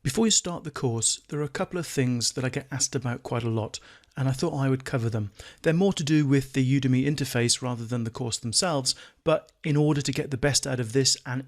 Before you start the course, there are a couple of things that I get asked about quite a lot, and I thought I would cover them. They're more to do with the Udemy interface rather than the course themselves, but in order to get the best out of this and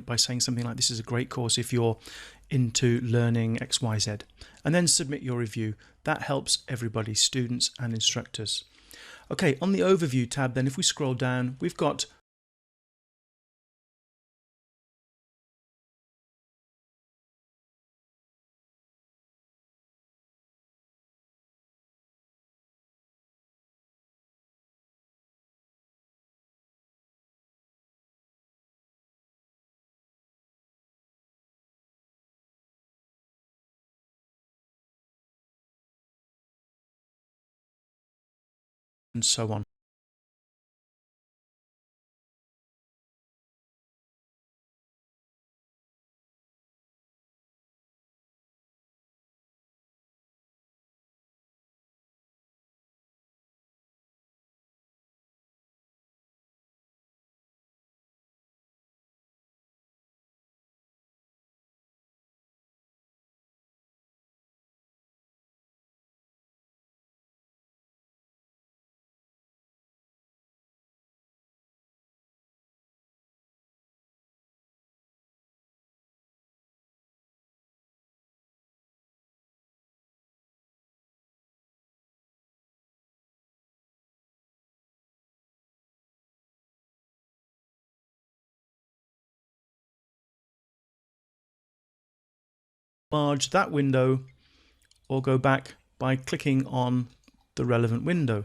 by saying something like this is a great course if you're into learning XYZ, and then submit your review. That helps everybody, students and instructors. Okay, on the overview tab then, if we scroll down, we've got and so on. Enlarge that window or go back by clicking on the relevant window.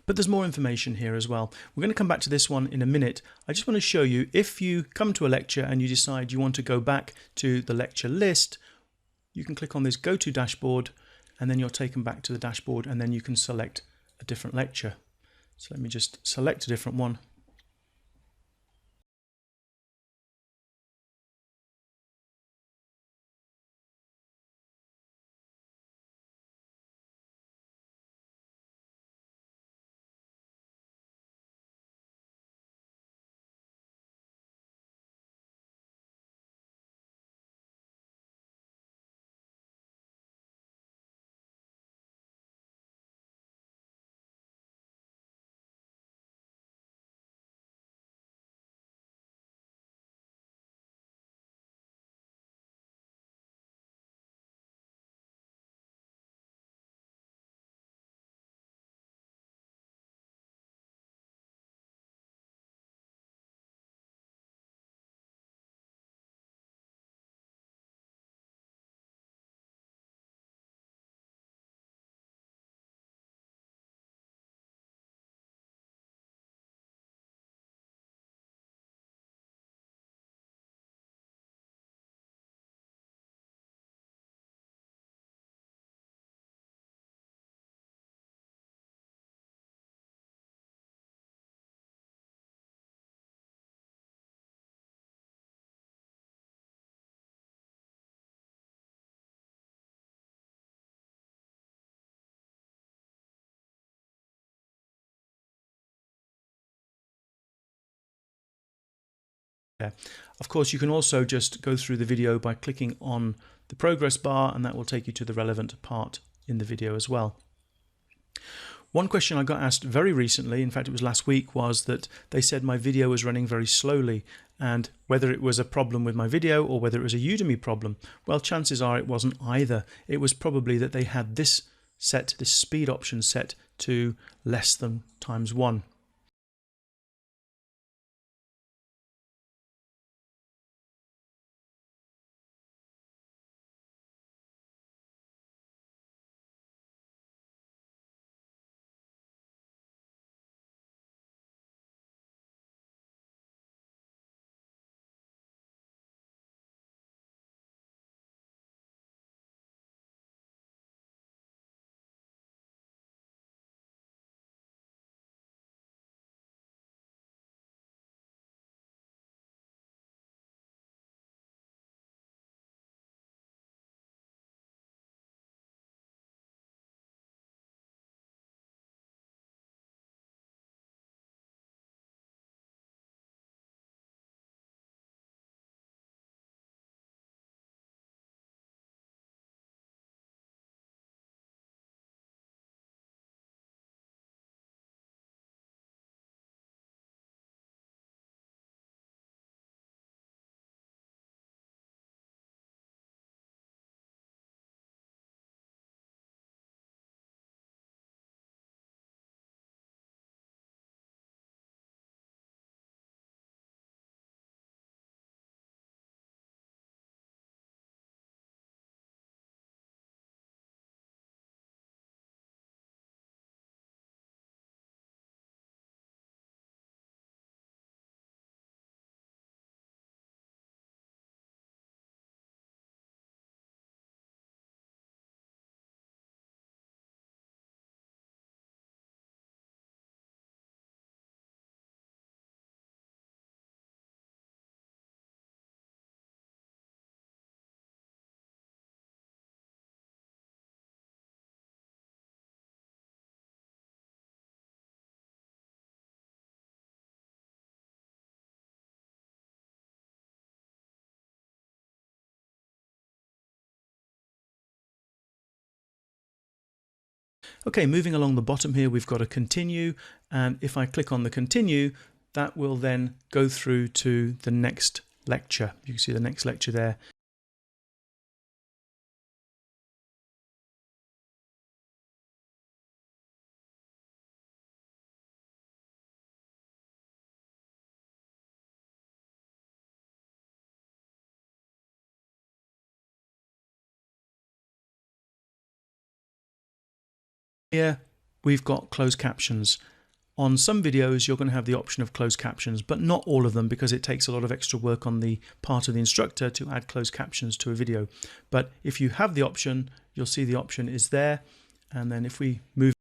But there's more information here as well. We're going to come back to this one in a minute. I just want to show you, if you come to a lecture and you decide you want to go back to the lecture list, you can click on this Go to Dashboard, and then you're taken back to the dashboard, and then you can select a different lecture. So let me just select a different one. there. Of course, you can also just go through the video by clicking on the progress bar, and that will take you to the relevant part in the video as well. One question I got asked very recently, in fact it was last week, was that they said my video was running very slowly, and whether it was a problem with my video or whether it was a Udemy problem. Well, chances are it wasn't either. It was probably that they had this speed option set to less than ×1. Okay, moving along the bottom here, we've got a continue, and if I click on the continue, that will then go through to the next lecture. You can see the next lecture there. Here we've got closed captions. On some videos you're going to have the option of closed captions, but not all of them, because it takes a lot of extra work on the part of the instructor to add closed captions to a video. But if you have the option, you'll see the option is there, and then if we move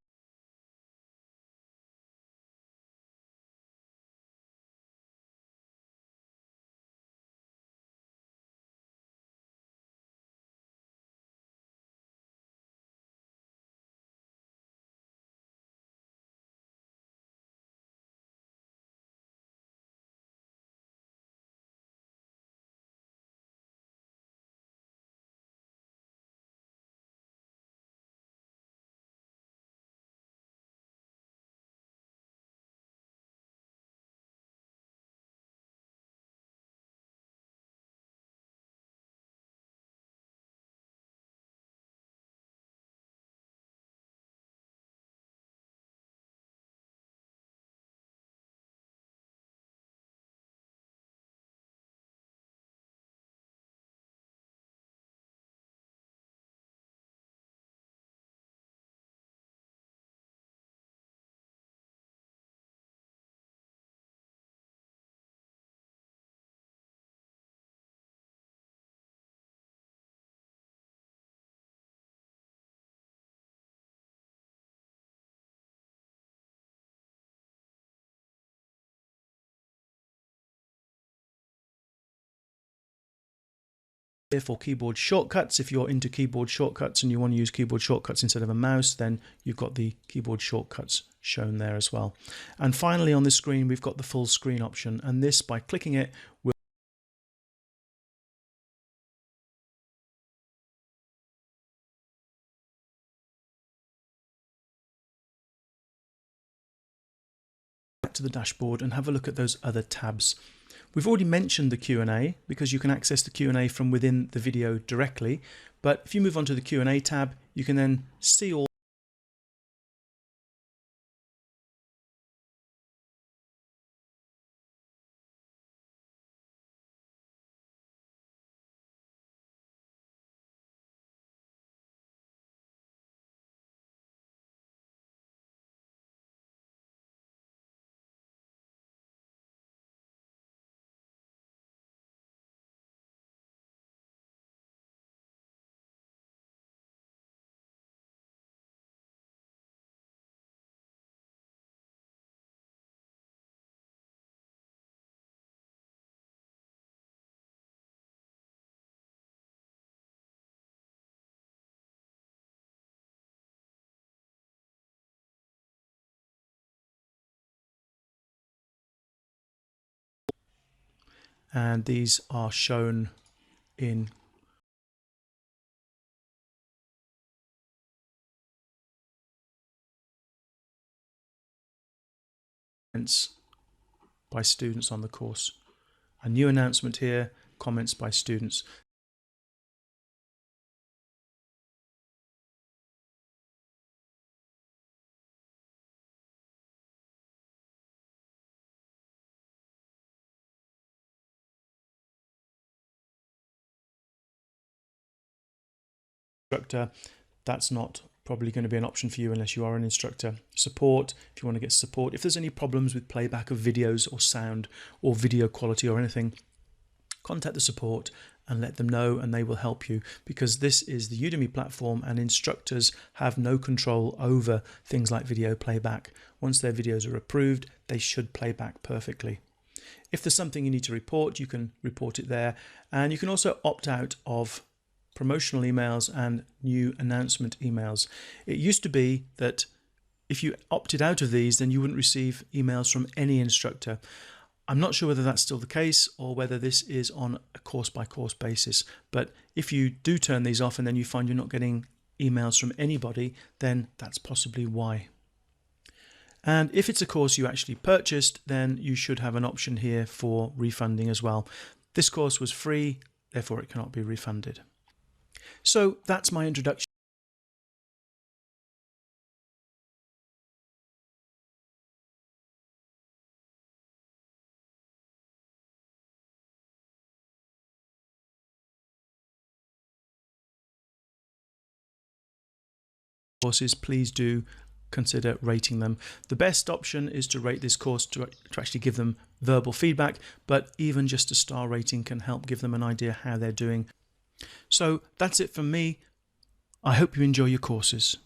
for keyboard shortcuts. If you're into keyboard shortcuts and you want to use keyboard shortcuts instead of a mouse, then you've got the keyboard shortcuts shown there as well. And finally on this screen we've got the full screen option, and this, by clicking it, will back to the dashboard and have a look at those other tabs. We've already mentioned the Q&A because you can access the Q&A from within the video directly, but if you move on to the Q&A tab, you can then see all and these are shown in comments by students on the course. A new announcement here, comments by students. Instructor, that's not probably going to be an option for you unless you are an instructor. Support, if you want to get support. If there's any problems with playback of videos or sound or video quality or anything, contact the support and let them know and they will help you, because this is the Udemy platform and instructors have no control over things like video playback. Once their videos are approved, they should play back perfectly. If there's something you need to report, you can report it there, and you can also opt out of promotional emails and new announcement emails. It used to be that if you opted out of these, then you wouldn't receive emails from any instructor. I'm not sure whether that's still the case or whether this is on a course by course basis, but if you do turn these off and then you find you're not getting emails from anybody, then that's possibly why. And if it's a course you actually purchased, then you should have an option here for refunding as well. This course was free, therefore it cannot be refunded. So that's my introduction. Courses, please do consider rating them. The best option is to rate this course to actually give them verbal feedback, but even just a star rating can help give them an idea how they're doing. So that's it from me. I hope you enjoy your courses.